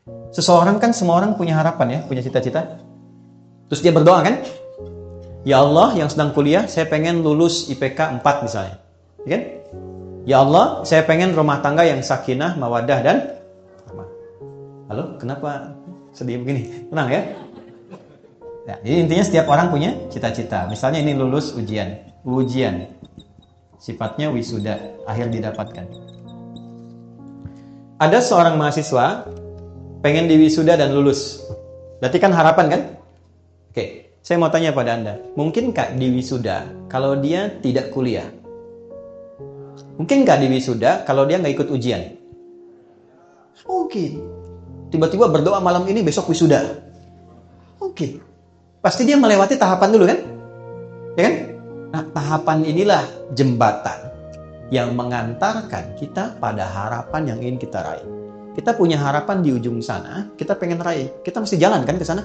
Seseorang kan, semua orang punya harapan ya, punya cita-cita. Terus dia berdoa kan? Ya Allah, yang sedang kuliah, saya pengen lulus IPK 4 misalnya. Ya kan? Ya Allah, saya pengen rumah tangga yang sakinah, mawaddah, dan rahmah. Halo, kenapa sedih begini? Tenang ya. Ya, jadi intinya setiap orang punya cita-cita. Misalnya ini lulus ujian. Sifatnya wisuda, akhir didapatkan. Ada seorang mahasiswa pengen diwisuda dan lulus. Berarti kan harapan kan? Oke, saya mau tanya pada Anda. Mungkinkah diwisuda kalau dia tidak kuliah? Mungkinkah diwisuda kalau dia nggak ikut ujian? Mungkin. Tiba-tiba berdoa malam ini, besok wisuda. Mungkin. Pasti dia melewati tahapan dulu kan? Ya kan? Nah, tahapan inilah jembatan yang mengantarkan kita pada harapan yang ingin kita raih. Kita punya harapan di ujung sana, kita pengen raih. Kita mesti jalan kan ke sana?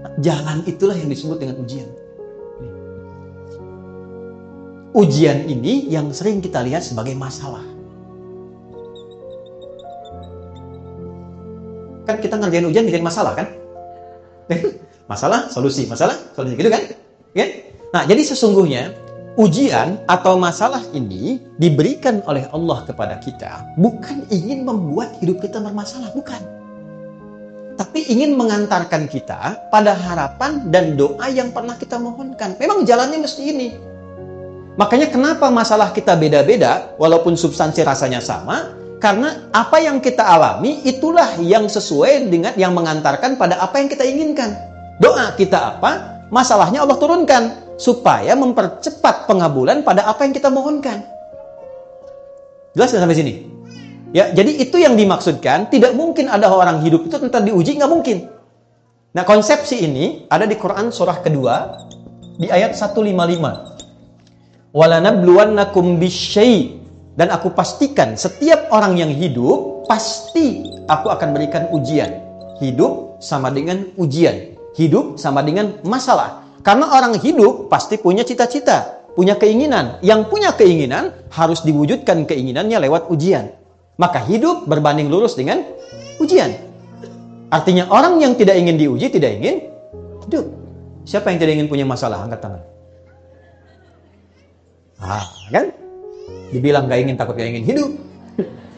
Nah, jalan itulah yang disebut dengan ujian. Ujian ini yang sering kita lihat sebagai masalah. Kan kita ngerjain ujian bikin masalah kan? Masalah, solusi, gitu kan? Nah, jadi sesungguhnya ujian atau masalah ini diberikan oleh Allah kepada kita bukan ingin membuat hidup kita bermasalah, bukan. Tapi ingin mengantarkan kita pada harapan dan doa yang pernah kita mohonkan. Memang jalannya mesti ini. Makanya kenapa masalah kita beda-beda walaupun substansi rasanya sama? Karena apa yang kita alami itulah yang sesuai dengan yang mengantarkan pada apa yang kita inginkan. Doa kita apa? Masalahnya Allah turunkan supaya mempercepat pengabulan pada apa yang kita mohonkan. Jelas nggak sampai sini? Ya, jadi itu yang dimaksudkan. Tidak mungkin ada orang hidup itu tentang diuji, nggak mungkin. Nah, konsepsi ini ada di Quran surah kedua di ayat 155. Walanabluwannakum bisyai, dan aku pastikan setiap orang yang hidup pasti aku akan berikan ujian. Hidup sama dengan ujian. Hidup sama dengan masalah. Karena orang hidup pasti punya cita-cita, punya keinginan. Yang punya keinginan harus diwujudkan keinginannya lewat ujian. Maka hidup berbanding lurus dengan ujian. Artinya orang yang tidak ingin diuji tidak ingin hidup. Siapa yang tidak ingin punya masalah? Angkat tangan. Kan? Dibilang gak ingin, takut gak ingin hidup.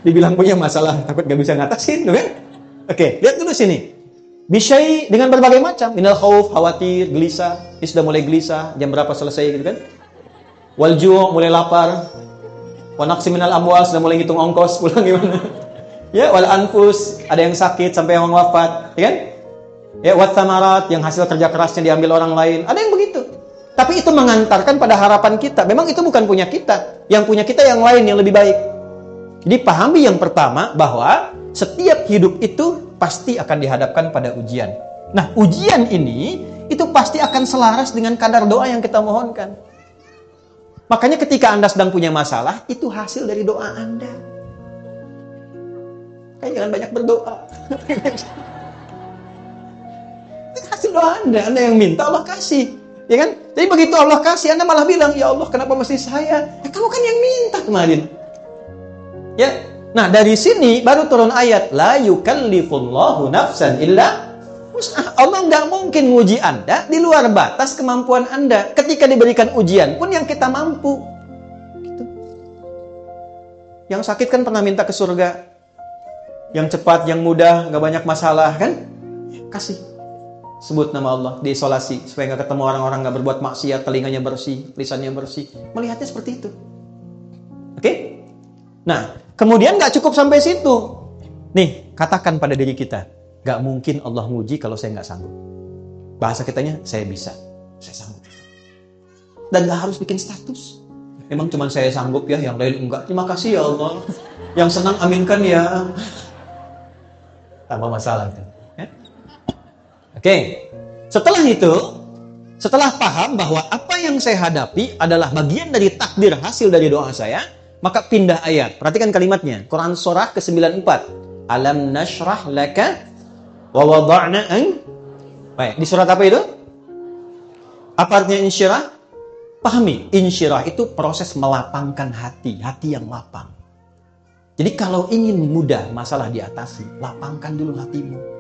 Dibilang punya masalah, takut gak bisa ngatasin, kan? Oke, lihat dulu sini. Bisyai dengan berbagai macam. Minal khauf, khawatir, gelisah. Ini sudah mulai gelisah, jam berapa selesai gitu kan? Walju' mulai lapar. Wa naqsi minal amwal, sudah mulai ngitung ongkos pulang gimana? Ya, wal anfus, ada yang sakit sampai yang wafat, ya kan? Ya, wat samarat, yang hasil kerja kerasnya diambil orang lain. Ada yang begitu. Tapi itu mengantarkan pada harapan kita. Memang itu bukan punya kita. Yang punya kita yang lain, yang lebih baik. Jadi pahami yang pertama bahwa setiap hidup itu pasti akan dihadapkan pada ujian. Nah, ujian ini itu pasti akan selaras dengan kadar doa yang kita mohonkan. Makanya ketika Anda sedang punya masalah, itu hasil dari doa Anda. Kayak jangan banyak berdoa. Itu hasil doa Anda. Anda yang minta, Allah kasih. Ya kan? Jadi begitu Allah kasih, Anda malah bilang, ya Allah, kenapa mesti saya? Kamu kan yang minta kemarin. Ya. Nah, dari sini baru turun ayat, la yukallifullahu nafsan illa wus'aha. Allah nggak mungkin nguji Anda di luar batas kemampuan Anda. Ketika diberikan ujian pun yang kita mampu. Gitu. Yang sakit kan pernah minta ke surga. Yang cepat, yang mudah, nggak banyak masalah kan? Kasih. Sebut nama Allah, diisolasi supaya nggak ketemu orang-orang, nggak berbuat maksiat, telinganya bersih, lisannya bersih. Melihatnya seperti itu. Oke? Nah, kemudian nggak cukup sampai situ. Nih, katakan pada diri kita, nggak mungkin Allah nguji kalau saya nggak sanggup. Bahasa kitanya, saya bisa, saya sanggup. Dan nggak harus bikin status. Memang cuma saya sanggup ya, yang lain enggak. Terima kasih ya Allah. Yang senang aminkan ya. Tambah masalah itu. Oke, setelah itu, setelah paham bahwa apa yang saya hadapi adalah bagian dari takdir hasil dari doa saya, maka pindah ayat. Perhatikan kalimatnya. Quran surah ke-94. Alam nashrah laka wa wada'na an. Baik, di surat apa itu? Apa artinya insyirah? Pahami, insyirah itu proses melapangkan hati, hati yang lapang. Jadi kalau ingin mudah masalah diatasi, lapangkan dulu hatimu.